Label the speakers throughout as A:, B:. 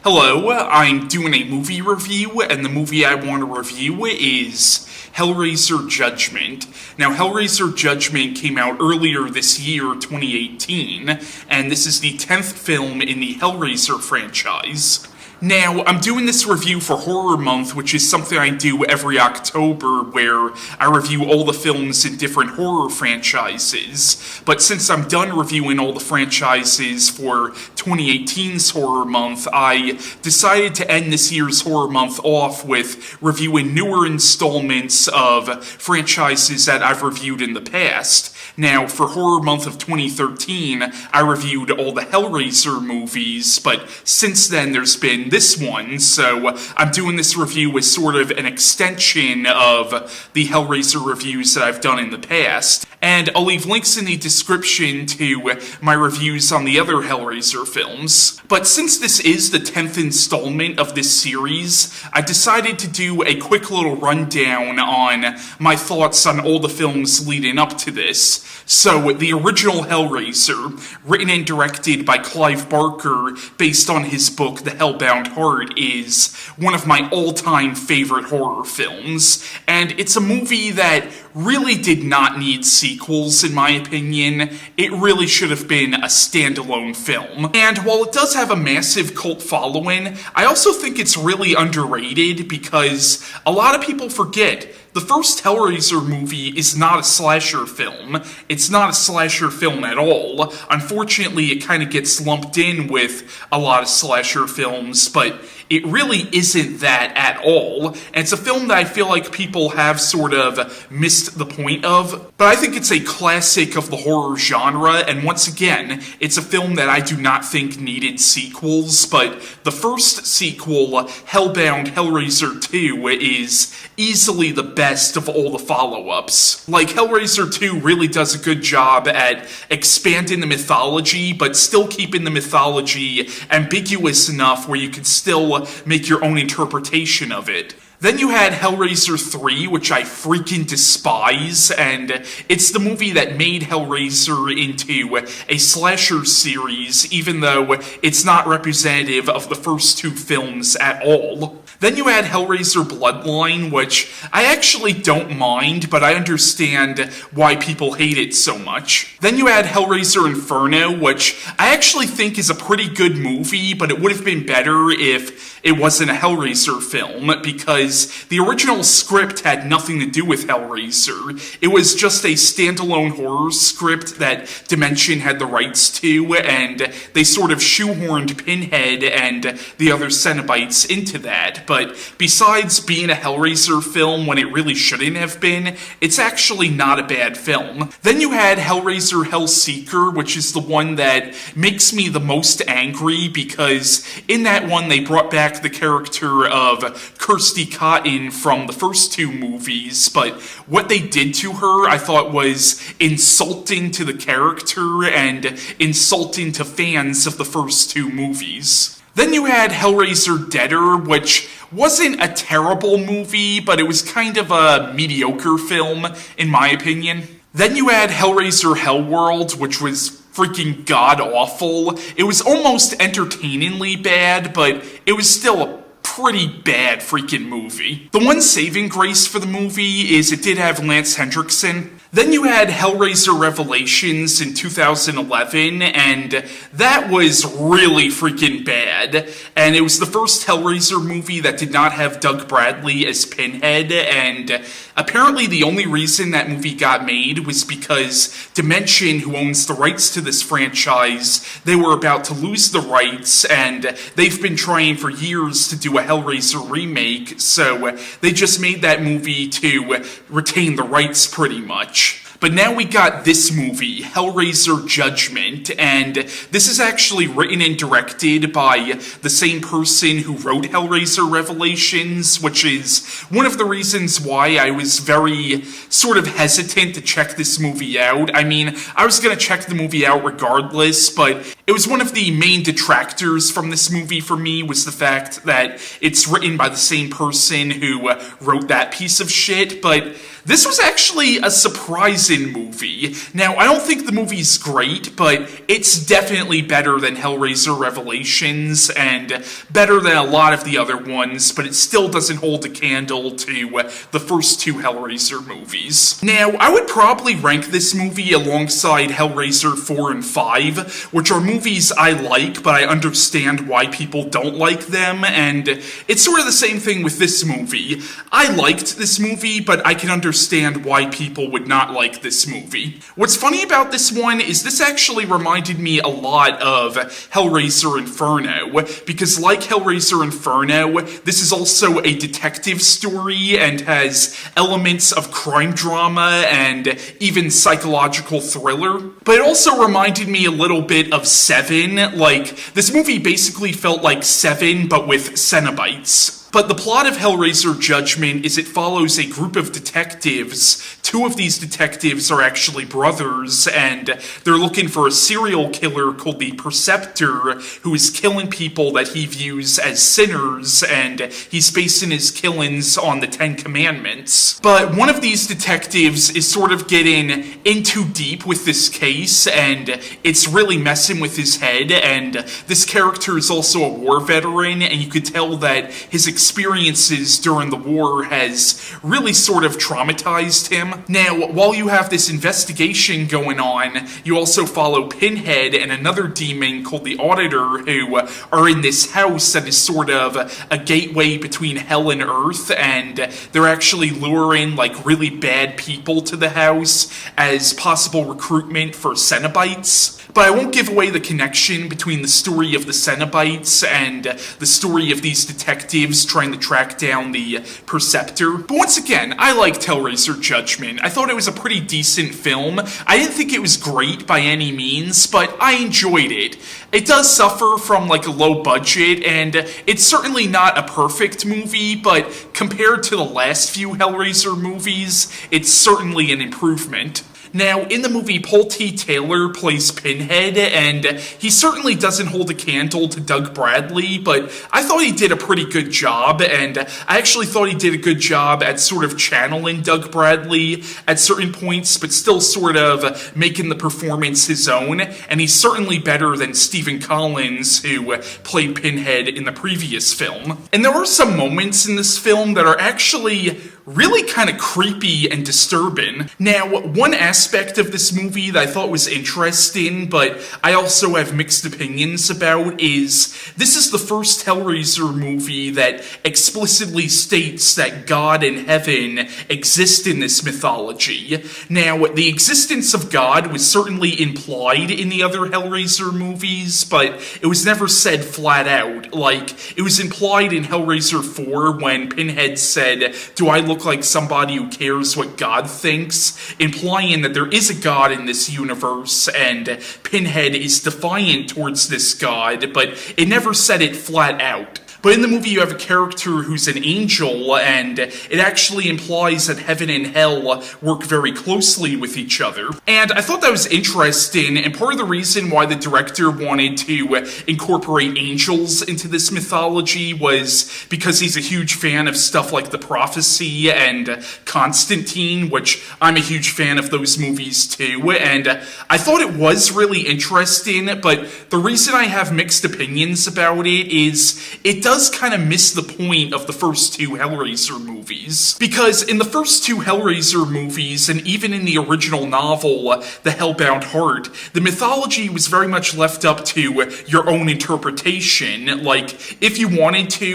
A: Hello, I'm doing a movie review, and the movie I want to review is Hellraiser Judgment. Now, Hellraiser Judgment came out earlier this year, 2018, and this is the 10th film in the Hellraiser franchise. Now, I'm doing this review for Horror Month, which is something I do every October, where I review all the films in different horror franchises. But since I'm done reviewing all the franchises for 2018's Horror Month, I decided to end this year's Horror Month off with reviewing newer installments of franchises that I've reviewed in the past. Now, for Horror Month of 2013, I reviewed all the Hellraiser movies, but since then there's been this one, so I'm doing this review as sort of an extension of the Hellraiser reviews that I've done in the past. And I'll leave links in the description to my reviews on the other Hellraiser films. But since this is the 10th installment of this series, I decided to do a quick little rundown on my thoughts on all the films leading up to this. So, the original Hellraiser, written and directed by Clive Barker, based on his book The Hellbound Heart, is one of my all-time favorite horror films, and it's a movie that really did not need sequels, in my opinion. It really should have been a standalone film. And while it does have a massive cult following, I also think it's really underrated because a lot of people forget the first Hellraiser movie is not a slasher film. It's not a slasher film at all. Unfortunately, it kind of gets lumped in with a lot of slasher films, but it really isn't that at all. And it's a film that I feel like people have sort of missed the point of. But I think it's a classic of the horror genre, and once again, it's a film that I do not think needed sequels, but the first sequel, Hellbound Hellraiser 2, is easily the best of all the follow-ups. Like, Hellraiser 2 really does a good job at expanding the mythology, but still keeping the mythology ambiguous enough where you can still make your own interpretation of it. Then you had Hellraiser 3, which I freaking despise, and it's the movie that made Hellraiser into a slasher series, even though it's not representative of the first two films at all. Then you had Hellraiser Bloodline, which I actually don't mind, but I understand why people hate it so much. Then you had Hellraiser Inferno, which I actually think is a pretty good movie, but it would have been better if it wasn't a Hellraiser film, because the original script had nothing to do with Hellraiser. It was just a standalone horror script that Dimension had the rights to, and they sort of shoehorned Pinhead and the other Cenobites into that. But besides being a Hellraiser film when it really shouldn't have been, it's actually not a bad film. Then you had Hellraiser Hellseeker, which is the one that makes me the most angry, because in that one they brought back the character of Kirsty Cotton from the first two movies, but what they did to her I thought was insulting to the character and insulting to fans of the first two movies. Then you had Hellraiser Deader, which wasn't a terrible movie, but it was kind of a mediocre film, in my opinion. Then you had Hellraiser Hellworld, which was freaking god-awful. It was almost entertainingly bad, but it was still a pretty bad freaking movie. The one saving grace for the movie is it did have Lance Henriksen. Then you had Hellraiser Revelations in 2011, and that was really freaking bad. And it was the first Hellraiser movie that did not have Doug Bradley as Pinhead, and apparently the only reason that movie got made was because Dimension, who owns the rights to this franchise, they were about to lose the rights, and they've been trying for years to do a Hellraiser remake, so they just made that movie to retain the rights pretty much. But now we got this movie, Hellraiser Judgment, and this is actually written and directed by the same person who wrote Hellraiser Revelations, which is one of the reasons why I was very sort of hesitant to check this movie out. I mean, I was going to check the movie out regardless, but it was one of the main detractors from this movie for me was the fact that it's written by the same person who wrote that piece of shit, but This was actually a surprising movie. Now, I don't think the movie's great, but it's definitely better than Hellraiser Revelations, and better than a lot of the other ones, but it still doesn't hold a candle to the first two Hellraiser movies. Now, I would probably rank this movie alongside Hellraiser 4 and 5, which are movies I like, but I understand why people don't like them, and it's sort of the same thing with this movie. I liked this movie, but I can understand why people would not like this movie. What's funny about this one is this actually reminded me a lot of Hellraiser Inferno, because like Hellraiser Inferno, this is also a detective story and has elements of crime drama and even psychological thriller. But it also reminded me a little bit of Seven. Like, this movie basically felt like Seven, but with Cenobites. But the plot of Hellraiser Judgment is it follows a group of detectives. Two of these detectives are actually brothers, and they're looking for a serial killer called the Perceptor, who is killing people that he views as sinners, and he's basing his killings on the Ten Commandments. But one of these detectives is sort of getting in too deep with this case, and it's really messing with his head, and this character is also a war veteran, and you could tell that his experiences during the war has really sort of traumatized him. Now, while you have this investigation going on, you also follow Pinhead and another demon called the Auditor, who are in this house that is sort of a gateway between hell and earth, and they're actually luring like really bad people to the house as possible recruitment for Cenobites. But I won't give away the connection between the story of the Cenobites and the story of these detectives trying to track down the Perceptor. But once again, I liked Hellraiser Judgment. I thought it was a pretty decent film. I didn't think it was great by any means, but I enjoyed it. It does suffer from like a low budget, and it's certainly not a perfect movie, but compared to the last few Hellraiser movies, it's certainly an improvement. Now, in the movie, Paul T. Taylor plays Pinhead, and he certainly doesn't hold a candle to Doug Bradley, but I thought he did a pretty good job, and I actually thought he did a good job at sort of channeling Doug Bradley at certain points, but still sort of making the performance his own, and he's certainly better than Stephen Collins, who played Pinhead in the previous film. And there are some moments in this film that are actually really kind of creepy and disturbing. Now, one aspect of this movie that I thought was interesting, but I also have mixed opinions about, is this is the first Hellraiser movie that explicitly states that God and heaven exist in this mythology. Now, the existence of God was certainly implied in the other Hellraiser movies, but it was never said flat out. Like, it was implied in Hellraiser 4 when Pinhead said, "Do I look like somebody who cares what God thinks?" implying that there is a God in this universe, and Pinhead is defiant towards this God, but it never said it flat out. But in the movie, you have a character who's an angel, and it actually implies that heaven and hell work very closely with each other. And I thought that was interesting, and part of the reason why the director wanted to incorporate angels into this mythology was because he's a huge fan of stuff like The Prophecy and Constantine, which I'm a huge fan of those movies too, and I thought it was really interesting, but the reason I have mixed opinions about it is it does kind of miss the point of the first two Hellraiser movies. Because in the first two Hellraiser movies, and even in the original novel, The Hellbound Heart, the mythology was very much left up to your own interpretation. Like, if you wanted to,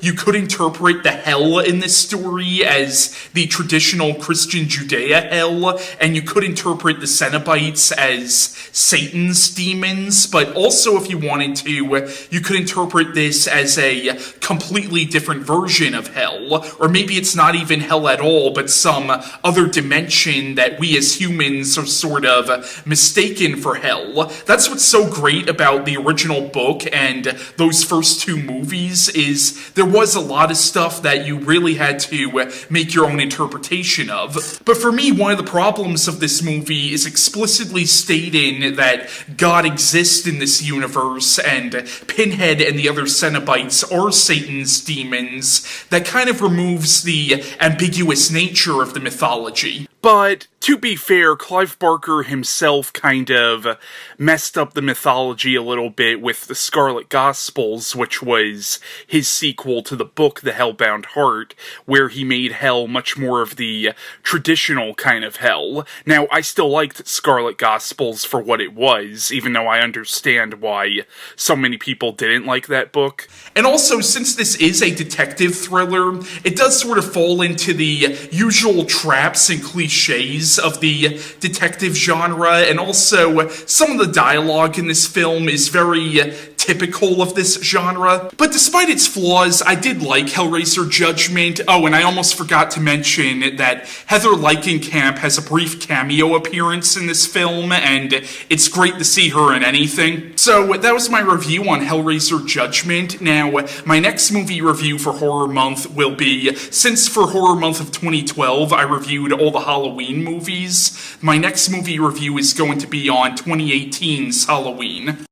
A: you could interpret the hell in this story as the traditional Christian Judea hell, and you could interpret the Cenobites as Satan's demons, but also if you wanted to, you could interpret this as a completely different version of hell, or maybe it's not even hell at all, but some other dimension that we as humans are sort of mistaken for hell. That's what's so great about the original book and those first two movies, is there was a lot of stuff that you really had to make your own interpretation of. But for me, one of the problems of this movie is explicitly stating that God exists in this universe, and Pinhead and the other Cenobites are are Satan's demons, that kind of removes the ambiguous nature of the mythology. But, to be fair, Clive Barker himself kind of messed up the mythology a little bit with the Scarlet Gospels, which was his sequel to the book The Hellbound Heart, where he made hell much more of the traditional kind of hell. Now, I still liked Scarlet Gospels for what it was, even though I understand why so many people didn't like that book. And also, since this is a detective thriller, it does sort of fall into the usual traps and cliches of the detective genre, and also some of the dialogue in this film is very typical of this genre. But despite its flaws, I did like Hellraiser Judgment. Oh, and I almost forgot to mention that Heather Langenkamp has a brief cameo appearance in this film, and it's great to see her in anything. So that was my review on Hellraiser Judgment. Now, my next movie review for Horror Month will be, since for Horror Month of 2012 I reviewed all the Halloween movies, my next movie review is going to be on 2018's Halloween.